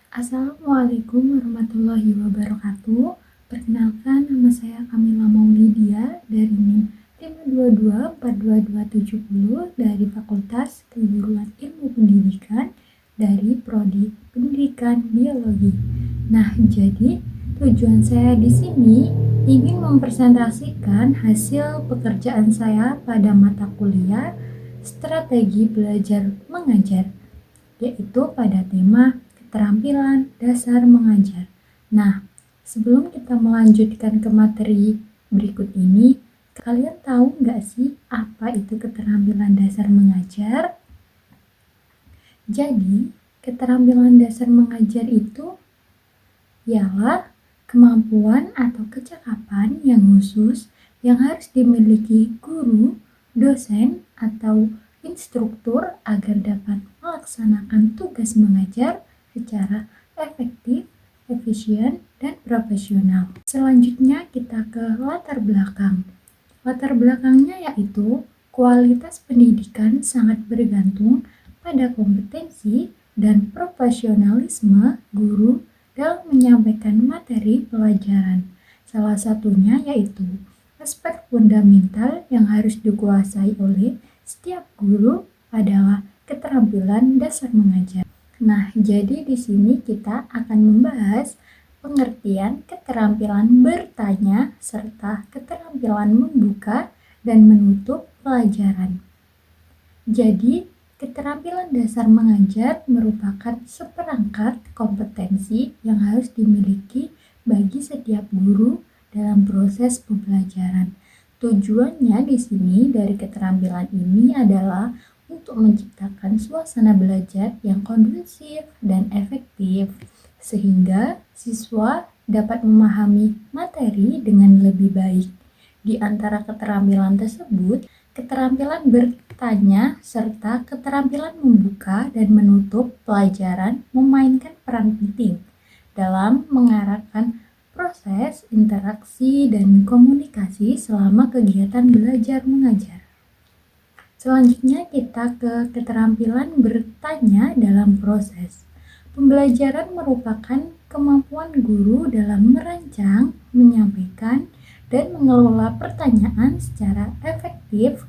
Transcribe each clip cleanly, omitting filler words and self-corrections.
Assalamualaikum warahmatullahi wabarakatuh. Perkenalkan, nama saya Kamila Maulidia dari NIM 5224270 dari Fakultas Kejuruan Ilmu Pendidikan dari Prodi Pendidikan Biologi. Nah, jadi tujuan saya di sini ingin mempresentasikan hasil pekerjaan saya pada mata kuliah Strategi Belajar Mengajar, yaitu pada tema keterampilan dasar mengajar. Nah, sebelum kita melanjutkan ke materi berikut ini, kalian tahu nggak sih apa itu keterampilan dasar mengajar? Jadi, keterampilan dasar mengajar itu ialah kemampuan atau kecakapan yang khusus yang harus dimiliki guru, dosen, atau instruktur agar dapat melaksanakan tugas mengajar secara efektif, efisien, dan profesional. Selanjutnya kita ke latar belakang. Latar belakangnya yaitu kualitas pendidikan sangat bergantung pada kompetensi dan profesionalisme guru dalam menyampaikan materi pelajaran. Salah satunya yaitu aspek fundamental yang harus dikuasai oleh setiap guru adalah keterampilan dasar mengajar. Nah, jadi di sini kita akan membahas pengertian keterampilan bertanya serta keterampilan membuka dan menutup pelajaran. Jadi, keterampilan dasar mengajar merupakan seperangkat kompetensi yang harus dimiliki bagi setiap guru dalam proses pembelajaran. Tujuannya di sini dari keterampilan ini adalah untuk menciptakan suasana belajar yang kondusif dan efektif, sehingga siswa dapat memahami materi dengan lebih baik. Di antara keterampilan tersebut, keterampilan bertanya serta keterampilan membuka dan menutup pelajaran memainkan peran penting dalam mengarahkan proses interaksi dan komunikasi selama kegiatan belajar mengajar. Selanjutnya kita ke keterampilan bertanya dalam proses. Pembelajaran merupakan kemampuan guru dalam merancang, menyampaikan, dan mengelola pertanyaan secara efektif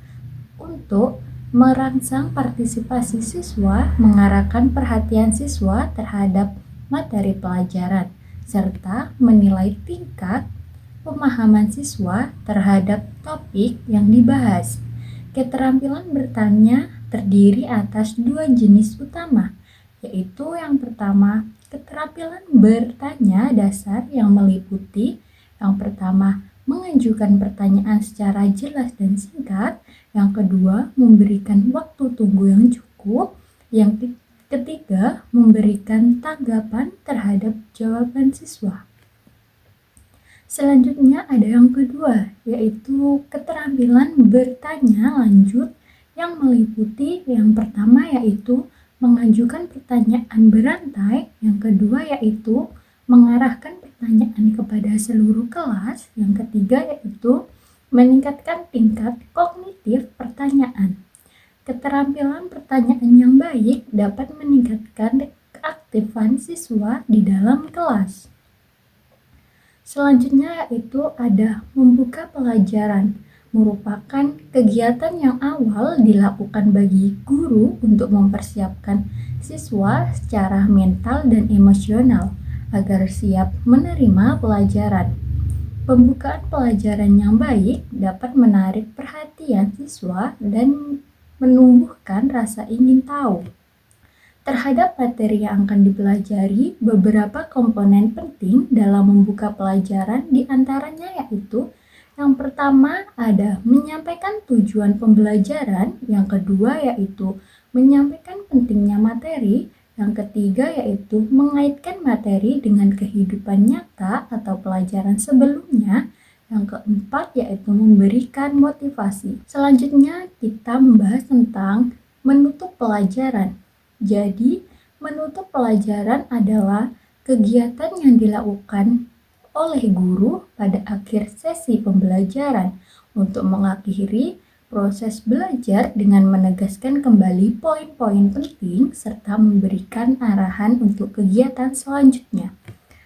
untuk merangsang partisipasi siswa, mengarahkan perhatian siswa terhadap materi pelajaran, serta menilai tingkat pemahaman siswa terhadap topik yang dibahas. Keterampilan bertanya terdiri atas dua jenis utama, yaitu yang pertama, keterampilan bertanya dasar yang meliputi yang pertama, mengajukan pertanyaan secara jelas dan singkat, yang kedua, memberikan waktu tunggu yang cukup, yang ketiga, memberikan tanggapan terhadap jawaban siswa. Selanjutnya ada yang kedua, yaitu keterampilan bertanya lanjut yang meliputi yang pertama yaitu mengajukan pertanyaan berantai, yang kedua yaitu mengarahkan pertanyaan kepada seluruh kelas, yang ketiga yaitu meningkatkan tingkat kognitif pertanyaan. Keterampilan pertanyaan yang baik dapat meningkatkan keaktifan siswa di dalam kelas. Selanjutnya yaitu ada membuka pelajaran, merupakan kegiatan yang awal dilakukan bagi guru untuk mempersiapkan siswa secara mental dan emosional agar siap menerima pelajaran. Pembukaan pelajaran yang baik dapat menarik perhatian siswa dan menumbuhkan rasa ingin tahu terhadap materi yang akan dipelajari. Beberapa komponen penting dalam membuka pelajaran diantaranya yaitu yang pertama ada menyampaikan tujuan pembelajaran, yang kedua yaitu menyampaikan pentingnya materi, yang ketiga yaitu mengaitkan materi dengan kehidupan nyata atau pelajaran sebelumnya, yang keempat yaitu memberikan motivasi. Selanjutnya kita membahas tentang menutup pelajaran. Jadi, menutup pelajaran adalah kegiatan yang dilakukan oleh guru pada akhir sesi pembelajaran untuk mengakhiri proses belajar dengan menegaskan kembali poin-poin penting serta memberikan arahan untuk kegiatan selanjutnya.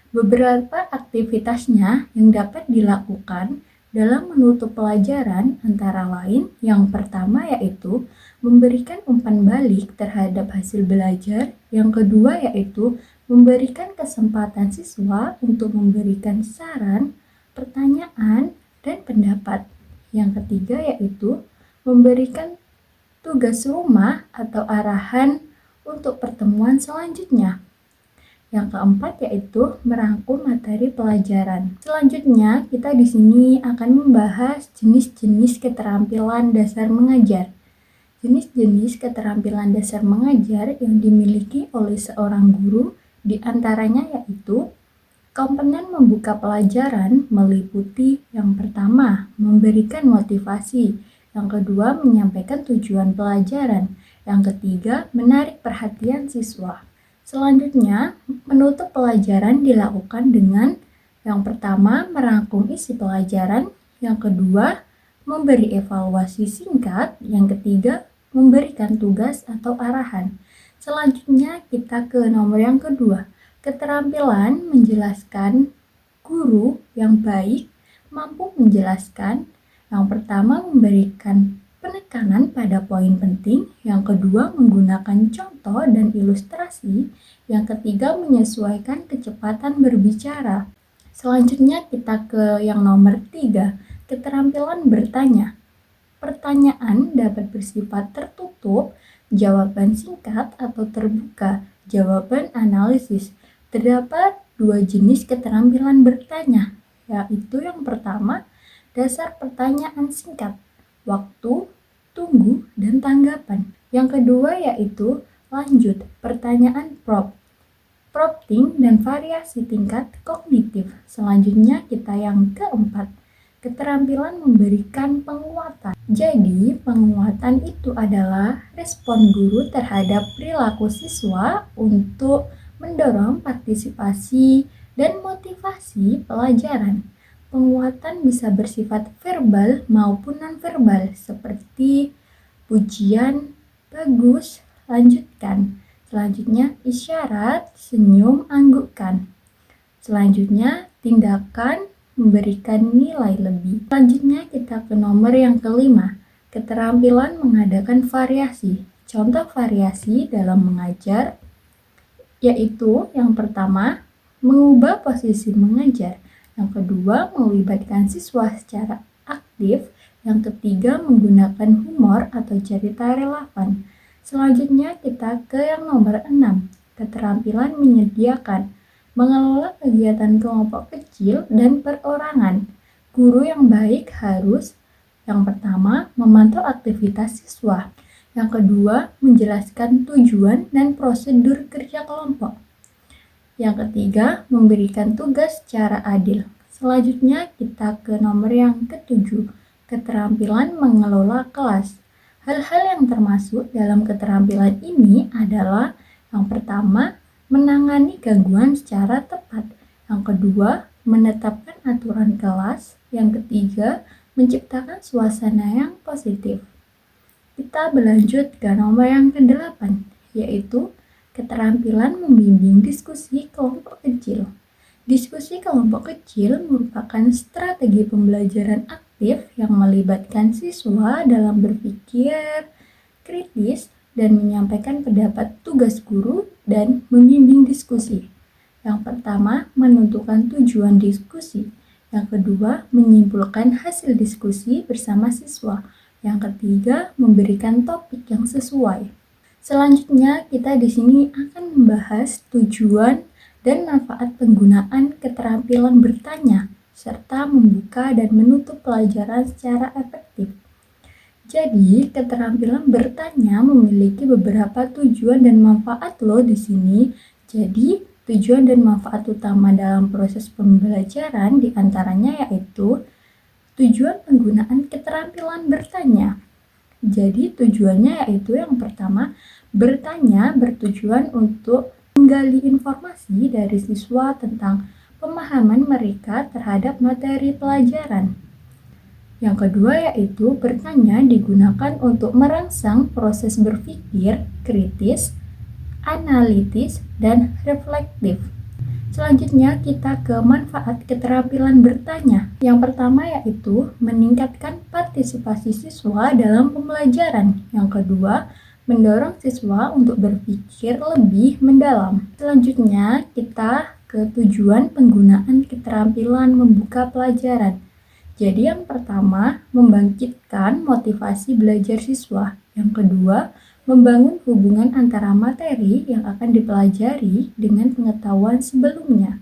Beberapa aktivitasnya yang dapat dilakukan dalam menutup pelajaran antara lain yang pertama yaitu memberikan umpan balik terhadap hasil belajar, yang kedua yaitu memberikan kesempatan siswa untuk memberikan saran, pertanyaan, dan pendapat. Yang ketiga yaitu memberikan tugas rumah atau arahan untuk pertemuan selanjutnya. Yang keempat yaitu merangkum materi pelajaran. Selanjutnya, kita di sini akan membahas jenis-jenis keterampilan dasar mengajar. Jenis-jenis keterampilan dasar mengajar yang dimiliki oleh seorang guru di antaranya yaitu komponen membuka pelajaran meliputi yang pertama, memberikan motivasi, yang kedua, menyampaikan tujuan pelajaran, yang ketiga, menarik perhatian siswa. Selanjutnya, menutup pelajaran dilakukan dengan yang pertama, merangkum isi pelajaran, yang kedua, memberi evaluasi singkat, yang ketiga, memberikan tugas atau arahan. Selanjutnya, kita ke nomor yang kedua, keterampilan menjelaskan. Guru yang baik mampu menjelaskan. Yang pertama, memberikan penekanan pada poin penting, yang kedua menggunakan contoh dan ilustrasi, yang ketiga menyesuaikan kecepatan berbicara. Selanjutnya kita ke yang nomor 3, keterampilan bertanya. Pertanyaan dapat bersifat tertutup, jawaban singkat atau terbuka, jawaban analisis. Terdapat 2 jenis keterampilan bertanya, yaitu yang pertama, dasar pertanyaan singkat, waktu, tunggu, dan tanggapan. Yang kedua yaitu lanjut, pertanyaan prompting, dan variasi tingkat kognitif. Selanjutnya kita yang keempat, keterampilan memberikan penguatan. Jadi, penguatan itu adalah respon guru terhadap perilaku siswa untuk mendorong partisipasi dan motivasi pelajaran. Penguatan bisa bersifat verbal maupun nonverbal seperti pujian, bagus, lanjutkan. Selanjutnya isyarat, senyum, anggukkan. Selanjutnya tindakan, memberikan nilai lebih. Selanjutnya kita ke nomor yang kelima, keterampilan mengadakan variasi. Contoh variasi dalam mengajar yaitu yang pertama, mengubah posisi mengajar. Yang kedua, melibatkan siswa secara aktif. Yang ketiga, menggunakan humor atau cerita relevan. Selanjutnya kita ke yang nomor 6, keterampilan menyediakan. Mengelola kegiatan kelompok kecil dan perorangan. Guru yang baik harus yang pertama, memantau aktivitas siswa. Yang kedua, menjelaskan tujuan dan prosedur kerja kelompok. Yang ketiga, memberikan tugas secara adil. Selanjutnya kita ke nomor yang ketujuh, keterampilan mengelola kelas. Hal-hal yang termasuk dalam keterampilan ini adalah yang pertama, menangani gangguan secara tepat. Yang kedua, menetapkan aturan kelas. Yang ketiga, menciptakan suasana yang positif. Kita berlanjut ke nomor yang ke-8, yaitu keterampilan membimbing diskusi kelompok kecil. Diskusi kelompok kecil merupakan strategi pembelajaran aktif yang melibatkan siswa dalam berpikir kritis dan menyampaikan pendapat, tugas guru dan membimbing diskusi. Yang pertama, menentukan tujuan diskusi. Yang kedua, menyimpulkan hasil diskusi bersama siswa. Yang ketiga, memberikan topik yang sesuai. Selanjutnya, kita di sini akan membahas tujuan dan manfaat penggunaan keterampilan bertanya, serta membuka dan menutup pelajaran secara efektif. Jadi, keterampilan bertanya memiliki beberapa tujuan dan manfaat loh di sini. Jadi, tujuan dan manfaat utama dalam proses pembelajaran diantaranya yaitu tujuan penggunaan keterampilan bertanya. Jadi tujuannya yaitu yang pertama, bertanya bertujuan untuk menggali informasi dari siswa tentang pemahaman mereka terhadap materi pelajaran. Yang kedua yaitu bertanya digunakan untuk merangsang proses berpikir kritis, analitis, dan reflektif. Selanjutnya kita ke manfaat keterampilan bertanya. Yang pertama yaitu meningkatkan partisipasi siswa dalam pembelajaran. Yang kedua, mendorong siswa untuk berpikir lebih mendalam. Selanjutnya kita ke tujuan penggunaan keterampilan membuka pelajaran. Jadi yang pertama, membangkitkan motivasi belajar siswa. Yang kedua, membangun hubungan antara materi yang akan dipelajari dengan pengetahuan sebelumnya.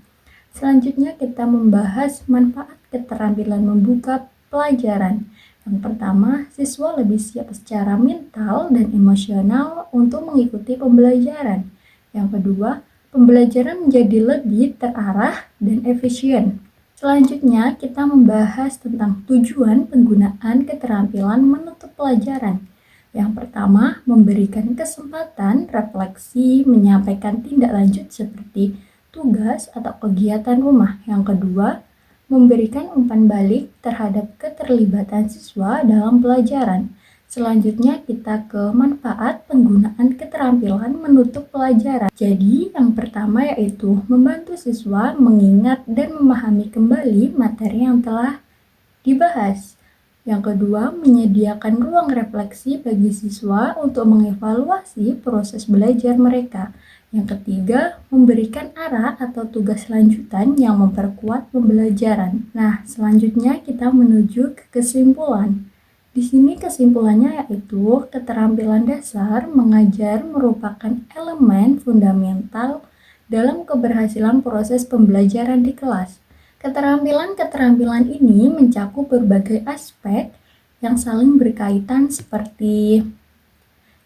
Selanjutnya kita membahas manfaat keterampilan membuka pelajaran. Yang pertama, siswa lebih siap secara mental dan emosional untuk mengikuti pembelajaran. Yang kedua, pembelajaran menjadi lebih terarah dan efisien. Selanjutnya, kita membahas tentang tujuan penggunaan keterampilan menutup pelajaran. Yang pertama, memberikan kesempatan refleksi, menyampaikan tindak lanjut seperti tugas atau kegiatan rumah. Yang kedua, memberikan umpan balik terhadap keterlibatan siswa dalam pelajaran. Selanjutnya kita ke manfaat penggunaan keterampilan menutup pelajaran. Jadi yang pertama yaitu membantu siswa mengingat dan memahami kembali materi yang telah dibahas. Yang kedua, menyediakan ruang refleksi bagi siswa untuk mengevaluasi proses belajar mereka. Yang ketiga, memberikan arah atau tugas lanjutan yang memperkuat pembelajaran. Nah, selanjutnya kita menuju ke kesimpulan. Di sini kesimpulannya yaitu keterampilan dasar mengajar merupakan elemen fundamental dalam keberhasilan proses pembelajaran di kelas. Keterampilan-keterampilan ini mencakup berbagai aspek yang saling berkaitan seperti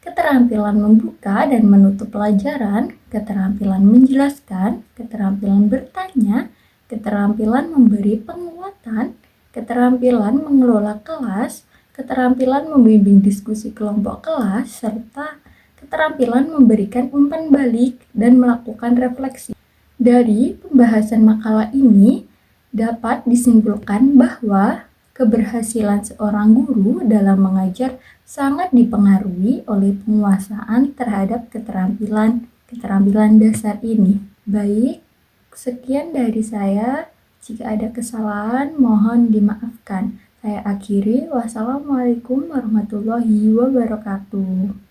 keterampilan membuka dan menutup pelajaran, keterampilan menjelaskan, keterampilan bertanya, keterampilan memberi penguatan, keterampilan mengelola kelas, keterampilan membimbing diskusi kelompok kelas, serta keterampilan memberikan umpan balik dan melakukan refleksi. Dari pembahasan makalah ini dapat disimpulkan bahwa keberhasilan seorang guru dalam mengajar sangat dipengaruhi oleh penguasaan terhadap keterampilan dasar ini. Baik, sekian dari saya. Jika ada kesalahan, mohon dimaafkan. Saya akhiri. Wassalamualaikum warahmatullahi wabarakatuh.